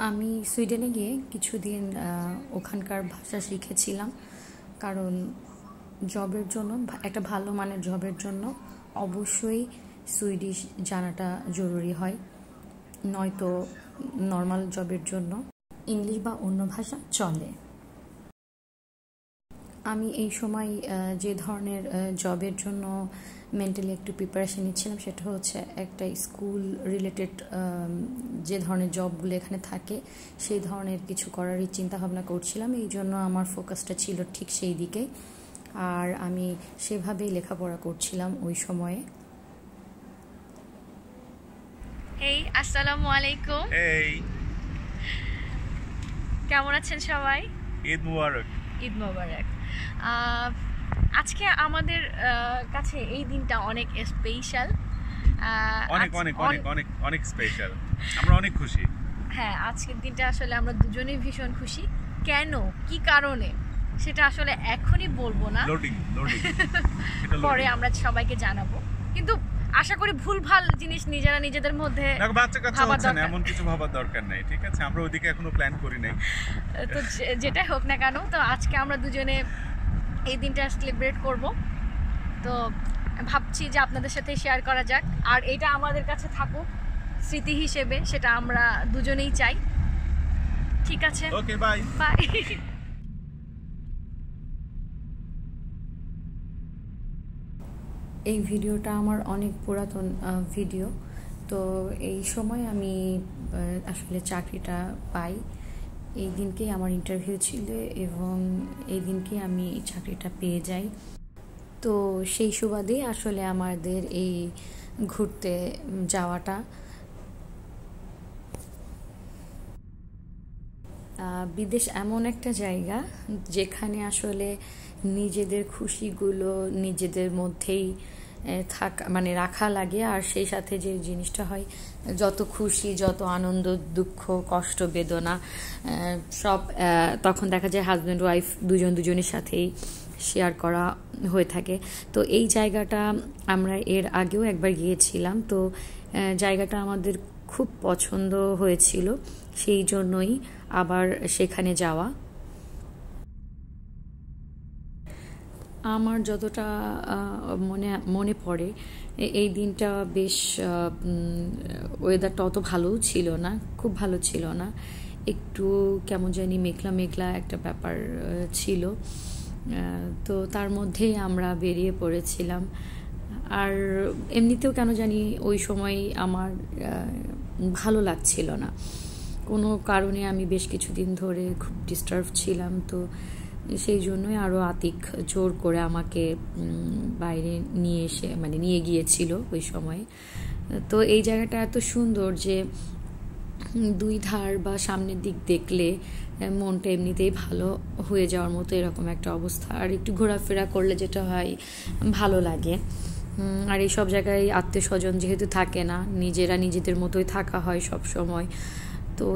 আমি সুইডেনে গিয়ে কিছুদিন ওখানকার ভাষা শিখেছিলাম, কারণ জবের জন্য একটা ভালো মানের জবের জন্য অবশ্যই সুইডিশ জানাটা জরুরি হয়, নয়তো নর্মাল জবের জন্য ইংলিশ বা অন্য ভাষা চলে। আমি এই সময় যে ধরনের জবের জন্য মেন্টালি একটু প্রিপারেশন নিচ্ছিলাম সেটা হচ্ছে একটা স্কুল রিলেটেড যে ধরনের জবগুলো এখানে থাকে সেই ধরনের কিছু করারই চিন্তা ভাবনা করছিলাম। এই জন্য আমার ফোকাসটা ছিল ঠিক সেই দিকে, আর আমি সেভাবেই লেখাপড়া করছিলাম ওই সময়ে। এই আসসালামু আলাইকুম। এই কেমন আছেন সবাই? ঈদ মুবারক। ঈদ মোবারক। আজকে আমাদের কাছে এই দিনটা অনেক স্পেশাল, অনেক অনেক অনেক অনেক অনেক স্পেশাল। আমরা অনেক খুশি। হ্যাঁ, আজকের দিনটা আসলে আমরা দুজনেই ভীষণ খুশি। কেন, কি কারণে সেটা আসলে এখনই বলবো না, পরে আমরা সবাইকে জানাবো। কিন্তু আশা করি ভুলভাল জিনিস নিজেরা নিজেদের মধ্যে বাচ্চা কাচ্চা হচ্ছে না এমন কিছু ভাবার দরকার নেই, ঠিক আছে? আমরা ওইদিকে এখনো প্ল্যান করি নাই। তো যেটাই হোক না কেন, তো আজকে আমরা দুজনে এই দিনটা সেলিব্রেট করব। তো ভাবছি যে আপনাদের সাথে শেয়ার করা যাক, আর এটা আমাদের কাছে থাকুক স্মৃতি হিসেবে, সেটা আমরা দুজনেই চাই। ঠিক আছে, ওকে, বাই বাই। এই ভিডিওটা আমার অনেক পুরাতন ভিডিও। তো এই সময় আমি আসলে চাকরিটা পাই, এই দিনকেই আমার ইন্টারভিউ ছিল এবং এই দিনকেই আমি চাকরিটা পেয়ে যাই। তো সেই সুবাদে আসলে আমাদের এই ঘুরতে যাওয়াটা। বিদেশ এমন একটা জায়গা যেখানে আসলে নিজেদের খুশিগুলো নিজেদের মধ্যেই মানে রাখা লাগে, আর সেই সাথে যে জিনিসটা হয়, যত খুশি, যত আনন্দ, দুঃখ, কষ্ট, বেদনা সব তখন দেখা যায় হাজব্যান্ড ওয়াইফ দুজনের সাথেই শেয়ার করা হয়ে থাকে। তো এই জায়গাটা আমরা এর আগেও একবার গিয়েছিলাম, তো জায়গাটা আমাদের খুব পছন্দ হয়েছিল, সেই জন্যই আবার সেখানে যাওয়া। আমার যতটা মনে পড়ে এই দিনটা বেশ ওয়েদারটা অত ভালোও ছিল না, খুব ভালো ছিল না, একটু কেমন জানি মেঘলা মেঘলা একটা ব্যাপার ছিল। তো তার মধ্যেই আমরা বেরিয়ে পড়েছিলাম। আর এমনিতেও কেন জানি ওই সময় আমার ভালো লাগছিল না, কোনো কারণে আমি বেশ কিছুদিন ধরে খুব ডিস্টার্ব ছিলাম। তো সেই জন্যই আরও আতিক জোর করে আমাকে বাইরে নিয়ে গিয়েছিল ওই সময়। তো এই জায়গাটা এত সুন্দর যে দুই ধার বা সামনের দিক দেখলে মনটা এমনিতেই ভালো হয়ে যাওয়ার মতো এরকম একটা অবস্থা। আর একটু ঘোরাফেরা করলে যেটা হয়, ভালো লাগে। আর এই সব জায়গায় আত্মীয় স্বজন যেহেতু থাকে না, নিজেরা নিজেদের মতোই থাকা হয় সব সময়। তো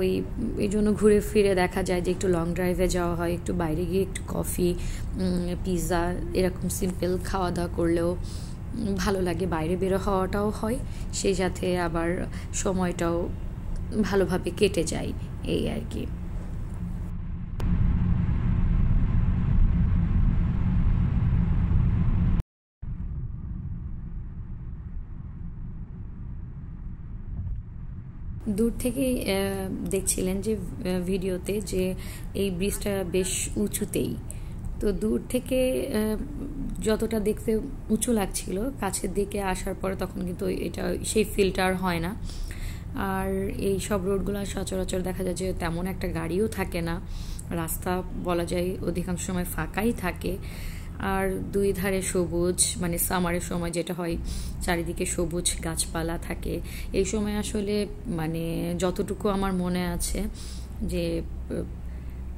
এই জন্য ঘুরে ফিরে দেখা যায় যে একটু লং ড্রাইভে যাওয়া হয়, একটু বাইরে গিয়ে একটু কফি, পিৎজা এরকম সিম্পল খাওয়া দাওয়া করলেও ভালো লাগে, বাইরে বেরো হওয়াটাও হয়, সেই সাথে আবার সময়টাও ভালোভাবে কেটে যায়, এই আর কি। দূর থেকেই দেখছিলেন যে ভিডিওতে যে এই ব্রিজটা বেশ উঁচুতেই। তো দূর থেকে যতটা দেখতে উঁচু লাগছিল, কাছের দিকে আসার পরে তখন কিন্তু এটা সেই ফিলটা আর হয় না। আর এই সব রোডগুলো সচরাচর দেখা যায় যে তেমন একটা গাড়িও থাকে না, রাস্তা বলা যায় অধিকাংশ সময় ফাঁকাই থাকে। আর দুই ধারে সবুজ, মানে সামারের সময় যেটা হয় চারিদিকে সবুজ গাছপালা থাকে। এই সময় আসলে মানে যতটুকু আমার মনে আছে যে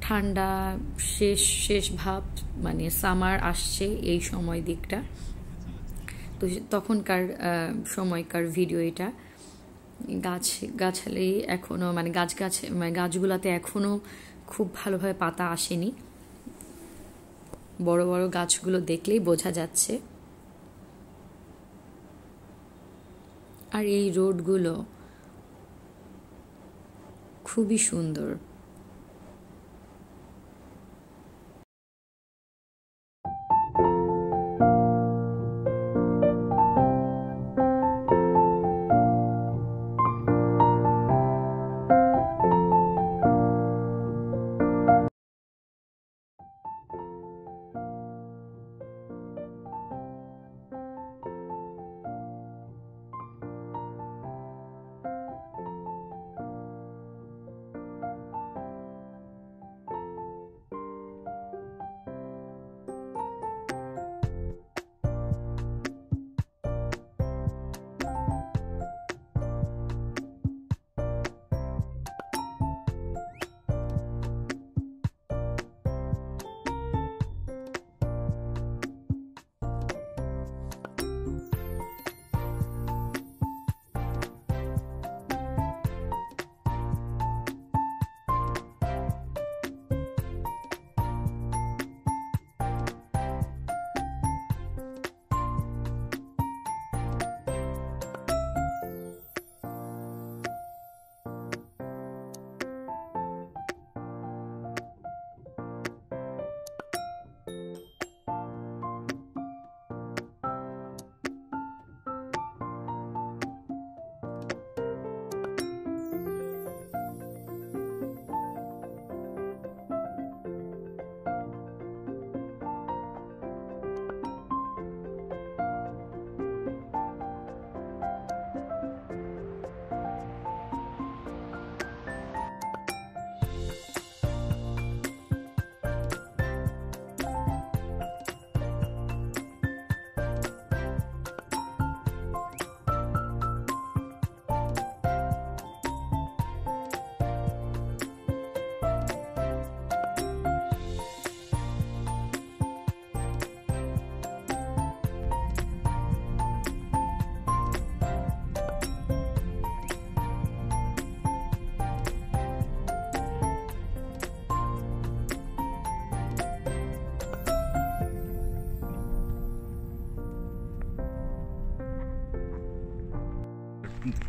ঠান্ডা শেষ শেষ ভাব, মানে সামার আসছে এই সময় দিকটা। তো তখনকার সময়কার ভিডিও এটা। গাছালি এখনও মানে গাছগুলাতে এখনও খুব ভালোভাবে পাতা আসেনি, বড় বড় গাছগুলো দেখলেই বোঝা যাচ্ছে। আর এই রোডগুলো খুবই সুন্দর।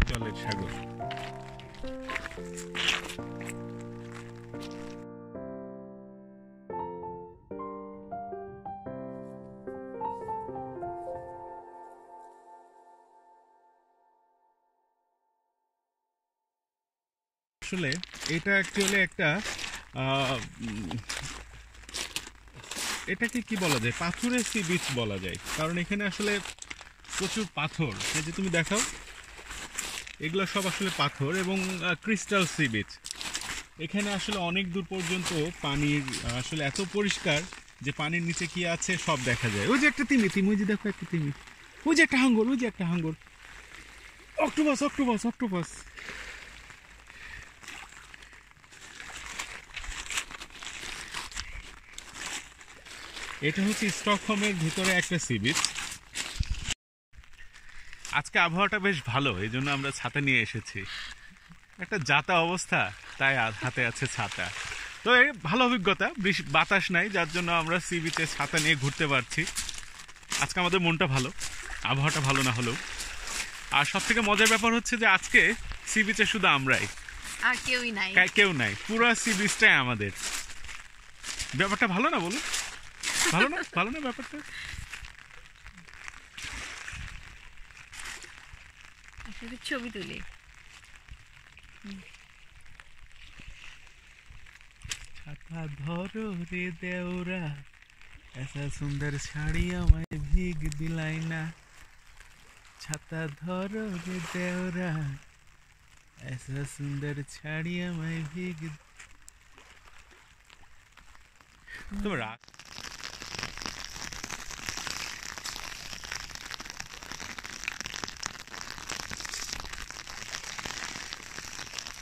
জলের সাগর। আসলে এটা অ্যাকচুয়ালি একটা এটাকে কি বলা যায়, পাথরের সি বিচ বলা যায়, কারণ এখানে আসলে প্রচুর পাথর। এই যে তুমি দেখাও, এগুলো সব আসলে পাথর এবং ক্রিস্টাল সি বিচ। এখানে আসলে অনেক দূর পর্যন্ত পানির আসলে এত পরিষ্কার যে পানির নিচে কি আছে সব দেখা যায়। ওই যে একটা তিমি, ওই যে দেখো একটা তিমি, ওই যে একটা হাঙ্গর, ওই যে একটা হাঙ্গর, অক্টোপাস অক্টোপাস অক্টোপাস। এটা হচ্ছে স্টকহোমের ভিতরে একটা সি বিচ। আজকে আবহাওয়াটা বেশ ভালো, এই জন্য আমরা ছাতা নিয়ে এসেছি। একটা যাতা অবস্থা, তাই হাতে আছে ছাতা। তো এই ভালো অভিজ্ঞতা, বাতাস নাই, যার জন্য আমরা সি বিচে ছাতা নিয়ে ঘুরতে পারছি। আজকে আমাদের মনটা ভালো, আবহাওয়াটা ভালো না হলেও। আর সব থেকে মজার ব্যাপার হচ্ছে যে আজকে সি বিচে শুধু আমরাই, আর কেউই নাই, কেউ নাই, পুরো সি বিচটাই আমাদের। ব্যাপারটা ভালো না বলুন? ভালো না, ভালো না ব্যাপারটা? ছবি তুলি। ছাতা ধরো রে দেওরা, ऐसा सुंदर শাড়ি আমায় ভিগ দিলাই না। ছাতা ধরো রে দেওরা, ऐसा सुंदर শাড়ি আমায় ভিগ। তোমরা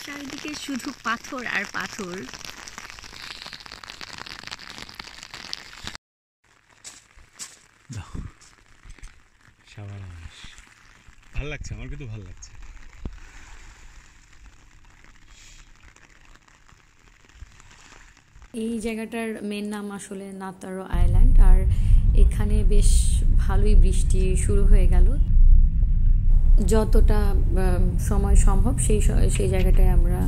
চারিদিকে শুধু পাথর আর পাথর। ভাল লাগছে, আমার কিন্তু ভাল লাগছে। এই জায়গাটার মেন নাম আসলে নাতারো আইল্যান্ড, আর এখানে বেশ ভালোই বৃষ্টি শুরু হয়ে গেল। যতটা সময় সম্ভব সেই জায়গাটায় আমরা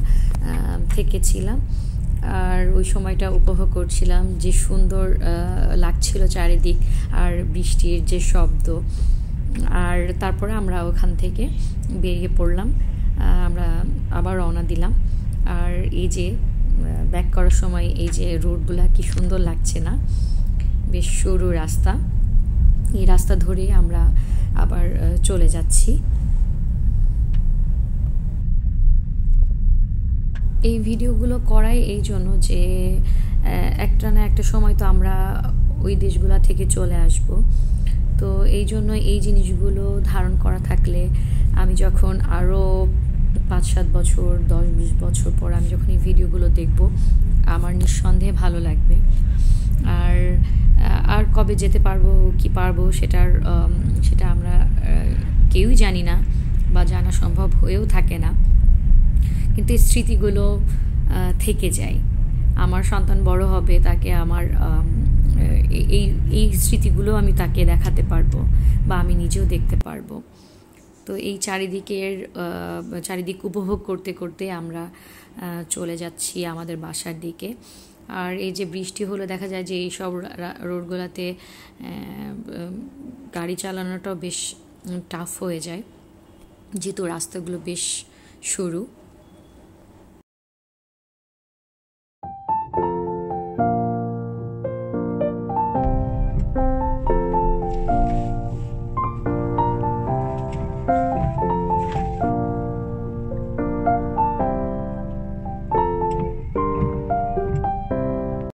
থেকেছিলাম। আর ওই সময়টা উপভোগ করছিলাম, যে সুন্দর লাগছিল চারিদিক, আর বৃষ্টির যে শব্দ। আর তারপরে আমরা ওখান থেকে বেরিয়ে পড়লাম, আমরা আবার রওনা দিলাম। আর এই যে ব্যাক করার সময় এই যে রোডগুলা কি সুন্দর লাগছে না, বেশ সরু রাস্তা। এই রাস্তা ধরে আমরা আবার চলে যাচ্ছি। এই ভিডিওগুলো করাই এই জন্য যে একটা না একটা সময় তো আমরা ওই দেশগুলা থেকে চলে আসব। তো এই জন্য এই জিনিসগুলো ধারণ করা থাকলে আমি যখন আরও 5-7 বছর 10-20 বছর পর আমি যখন এই ভিডিওগুলো দেখব, আমার নিঃসন্দেহে ভালো লাগবে। আর কবে যেতে পারবো কি পারবো সেটা আমরা কেউই জানি না, বা জানা সম্ভব হয়েও থাকে না, কিন্তু এই স্মৃতিগুলো থেকে যায়। আমার সন্তান বড় হবে, তাকে আমার এই স্মৃতিগুলো আমি তাকে দেখাতে পারবো, বা আমি নিজেও দেখতে পারবো। তো এই চারিদিক উপভোগ করতে করতে আমরা চলে যাচ্ছি আমাদের বাসার দিকে। আর এই যে বৃষ্টি হলে দেখা যায় যে এইসব রোডগুলোতে গাড়ি চালানোটাও বেশ টাফ হয়ে যায়, যেহেতু রাস্তাগুলো বেশ সরু।